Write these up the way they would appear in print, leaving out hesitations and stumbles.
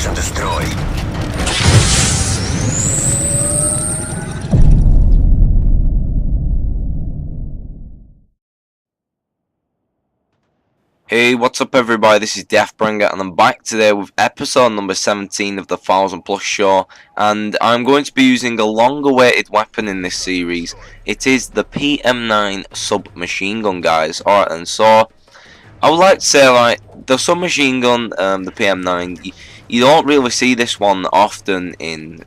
to destroy. Hey, what's up everybody, this is Deathbringer and I'm back today with episode number 17 of the 1000 Plus show, and I'm going to be using a long awaited weapon in this series. It is the PM-9 submachine gun, guys. Alright, and so I would like to say, like, the submachine gun, the PM-9, you don't really see this one often in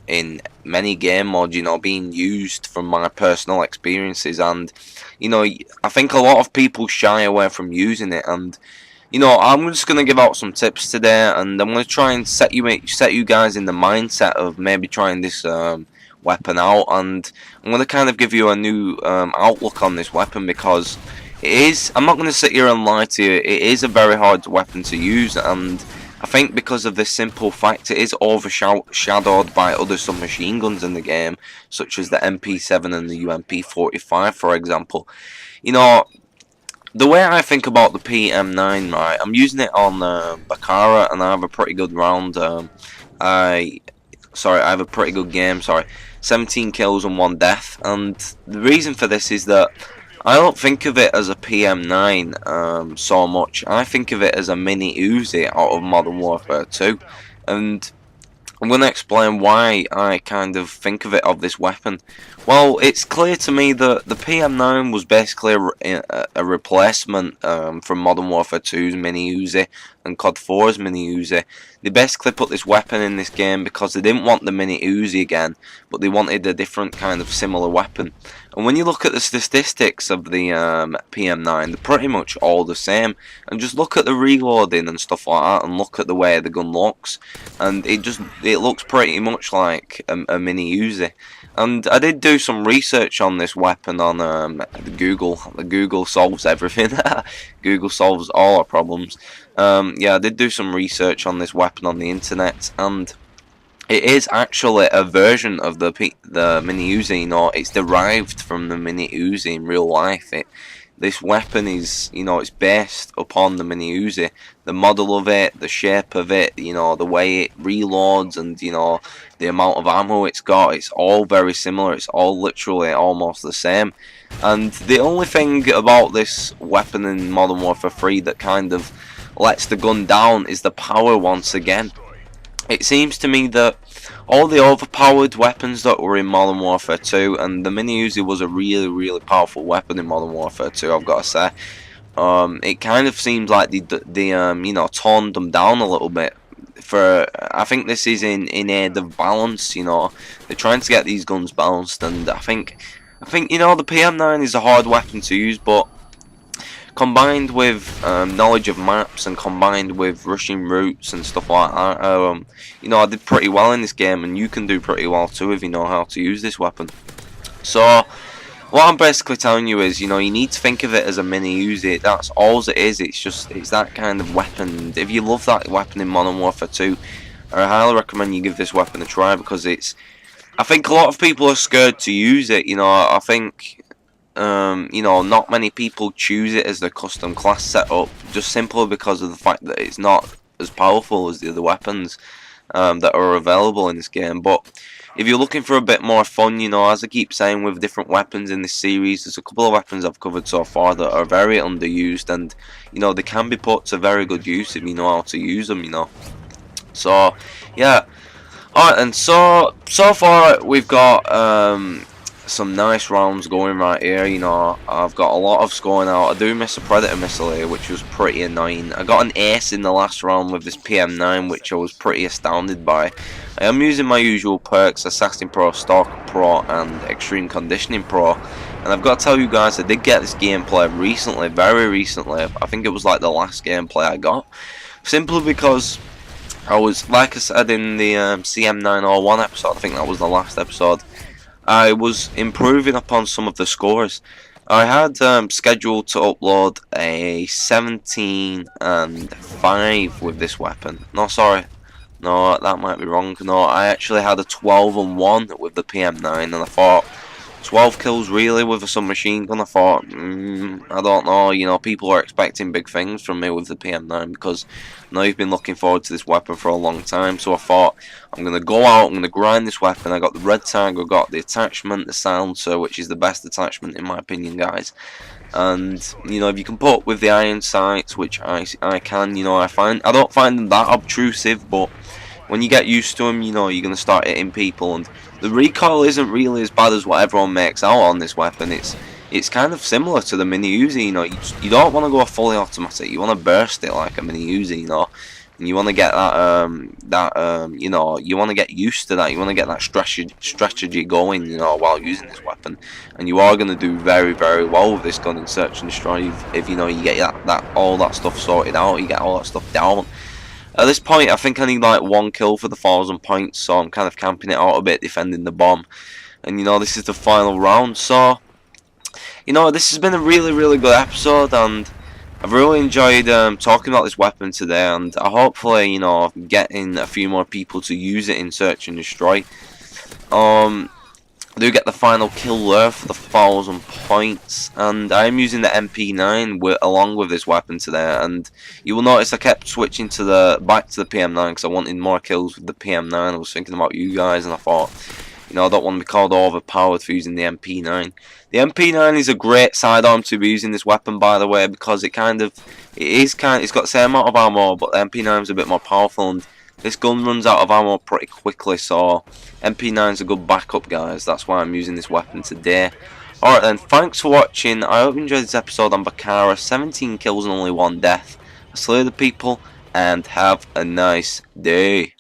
many game modes, you know, being used from my personal experiences, and you know, I think a lot of people shy away from using it, and you know, I'm just gonna give out some tips today, and I'm gonna try and set you guys in the mindset of maybe trying this weapon out, and I'm gonna kind of give you a new outlook on this weapon, because it is, I'm not gonna sit here and lie to you, it is a very hard weapon to use, and I think because of this simple fact, it is overshadowed by other submachine guns in the game, such as the MP7 and the UMP45, for example. You know, the way I think about the PM-9, right, I'm using it on Bakara, and I have a pretty good round. I have a pretty good game. 17 kills and 1 death, and the reason for this is that I don't think of it as a PM-9 so much. I think of it as a mini Uzi out of Modern Warfare 2, and I'm going to explain why I kind of think of it of this weapon. Well, it's clear to me that the PM-9 was basically a replacement from Modern Warfare 2's mini Uzi and COD 4's mini Uzi. They basically put this weapon in this game because they didn't want the mini Uzi again, but they wanted a different kind of similar weapon. And when you look at the statistics of the PM-9, they're pretty much all the same. And just look at the reloading and stuff like that, and look at the way the gun looks, and it looks pretty much like a mini Uzi. And I did do some research on this weapon on Google. Google solves everything. Google solves all our problems. Yeah, I did do some research on this weapon on the internet, and it is actually a version of the mini Uzi. You know, it's derived from the mini Uzi in real life. This weapon is, you know, it's based upon the mini Uzi. The model of it, the shape of it, you know, the way it reloads, and you know, the amount of ammo it's got, it's all very similar. It's all literally almost the same. And the only thing about this weapon in Modern Warfare 3 that kind of lets the gun down is the power once again. It seems to me that all the overpowered weapons that were in Modern Warfare 2, and the mini Uzi was a really powerful weapon in Modern Warfare 2, I've got to say. It kind of seems like they you know, toned them down a little bit. I think this is in aid of balance. You know, they're trying to get these guns balanced, and I think you know, the PM-9 is a hard weapon to use, but combined with knowledge of maps and combined with rushing routes and stuff like that, you know, I did pretty well in this game, and you can do pretty well too if you know how to use this weapon. So what I'm basically telling you is, you know, you need to think of it as a mini Uzi. That's all it is. It's that kind of weapon. If you love that weapon in Modern Warfare 2, I highly recommend you give this weapon a try, because I think a lot of people are scared to use it. You know, I think you know, not many people choose it as their custom class setup, just simply because of the fact that it's not as powerful as the other weapons that are available in this game. But if you're looking for a bit more fun, you know, as I keep saying with different weapons in this series, there's a couple of weapons I've covered so far that are very underused, and you know, they can be put to very good use if you know how to use them, you know. So yeah, alright, and so far we've got some nice rounds going right here. You know, I've got a lot of scoring out. I do miss a Predator missile here, which was pretty annoying. I got an ace in the last round with this PM-9, which I was pretty astounded by. I am using my usual perks: Assassin Pro, Stalker Pro, and Extreme Conditioning Pro. And I've got to tell you guys, I did get this gameplay recently, very recently. I think it was like the last gameplay I got, simply because I was, like I said in the CM901 episode, I think that was the last episode, I was improving upon some of the scores. I had scheduled to upload a 17 and 5 with this weapon. No, sorry. No, that might be wrong. No, I actually had a 12 and 1 with the PM-9, and I thought, 12 kills really with a submachine gun. I thought, I don't know, you know, people are expecting big things from me with the PM-9 because I know you've been looking forward to this weapon for a long time. So I thought, I'm going to go out, I'm going to grind this weapon. I got the red tag, I got the attachment, the silencer, which is the best attachment in my opinion, guys. And you know, if you can put up with the iron sights, which I can, you know, I don't find them that obtrusive, but when you get used to them, you know, you're going to start hitting people, and the recoil isn't really as bad as what everyone makes out on this weapon. It's kind of similar to the mini Uzi, you know. You don't want to go fully automatic. You want to burst it like a mini Uzi, you know. And you want to get that you know, you want to get used to that. You want to get that strategy going, you know, while using this weapon. And you are going to do very, very well with this gun in Search and Destroy if you know you get all that stuff sorted out. You get all that stuff down. At this point, I think I need like 1 kill for the 1,000 points, so I'm kind of camping it out a bit, defending the bomb. And you know, this is the final round, so you know, this has been a really, really good episode, and I've really enjoyed talking about this weapon today, and I hopefully, you know, getting a few more people to use it in Search and Destroy. I do get the final kill there for the 1,000 points, and I am using the MP9 along with this weapon today. And you will notice I kept switching back to the PM9 because I wanted more kills with the PM9. I was thinking about you guys, and I thought, you know, I don't want to be called overpowered for using the MP9. The MP9 is a great sidearm to be using this weapon, by the way, because it's got the same amount of ammo, but the MP9 is a bit more powerful, and this gun runs out of ammo pretty quickly, so MP9 is a good backup, guys. That's why I'm using this weapon today. Alright then, thanks for watching. I hope you enjoyed this episode on Bakara. 17 kills and only 1 death. I slay the people, and have a nice day.